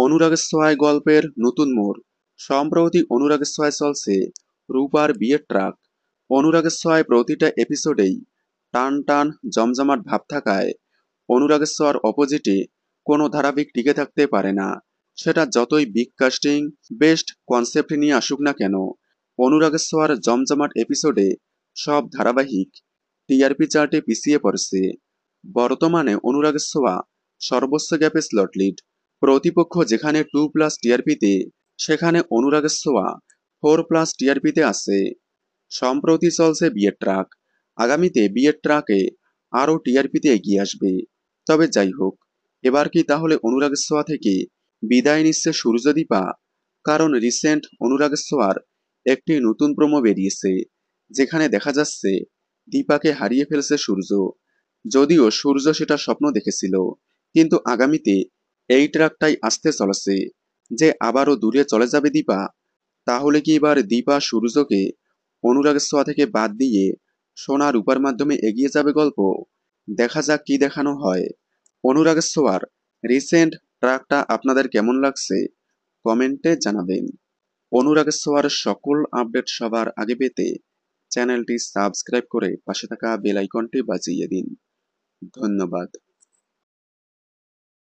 অনুরাগের ছোঁয়ায় গল্পের নতুন মোড়। সম্প্রতি অনুরাগের ছোঁয়ায় চলছে রূপার বিয়ের ট্রাক। অনুরাগের ছোঁয়ায় প্রতিটা এপিসোডেই টান টান জমজমাট ভাব থাকায় অনুরাগের ছোঁয়ার অপোজিটে কোনো ধারাবাহিক টিকে থাকতে পারে না। সেটা যতই বিগ কাস্টিং, বেস্ট কনসেপ্ট নিয়ে আসুক না কেন, অনুরাগের ছোঁয়ার জমজমাট এপিসোডে সব ধারাবাহিক টিআরপি চার্টে পিছিয়ে পড়ছে। বর্তমানে অনুরাগের ছোঁয়া সর্বোচ্চ গ্যাপে স্লট লিড। প্রতিপক্ষ যেখানে 2+ টিআরপিতে, সেখানে অনুরাগের ছোঁয়া 4+ টিআরপিতে আছে। সম্প্রতি চলছে বিয়ের ট্রাক। আগামীতে বিয়ের ট্রাকে আরও টিআরপিতে এগিয়ে আসবে। তবে যাই হোক, এবার কি তাহলে অনুরাগের ছোঁয়া থেকে বিদায় নিচ্ছে সূর্যদীপা? কারণ রিসেন্ট অনুরাগের ছোঁয়ার একটি নতুন প্রোমো বেরিয়েছে, যেখানে দেখা যাচ্ছে দীপাকে হারিয়ে ফেলছে সূর্য। যদিও সূর্য সেটা স্বপ্ন দেখেছিল, কিন্তু আগামীতে এই ট্রাকটাই আসতে চলেছে যে আবারও দূরে চলে যাবে দীপা। তাহলে কি এবার দীপা সূর্যকে অনুরাগের ছোঁয়া থেকে বাদ দিয়ে সোনা রূপার মাধ্যমে এগিয়ে যাবে গল্প? দেখা যাক কি দেখানো হয়। অনুরাগের ছোঁয়ার রিসেন্ট ট্রাকটা আপনাদের কেমন লাগছে কমেন্টে জানাবেন। অনুরাগের ছোঁয়ার সকল আপডেট সবার আগে পেতে চ্যানেলটি সাবস্ক্রাইব করে পাশে থাকা বেল আইকনটি বাজিয়ে দিন। ধন্যবাদ।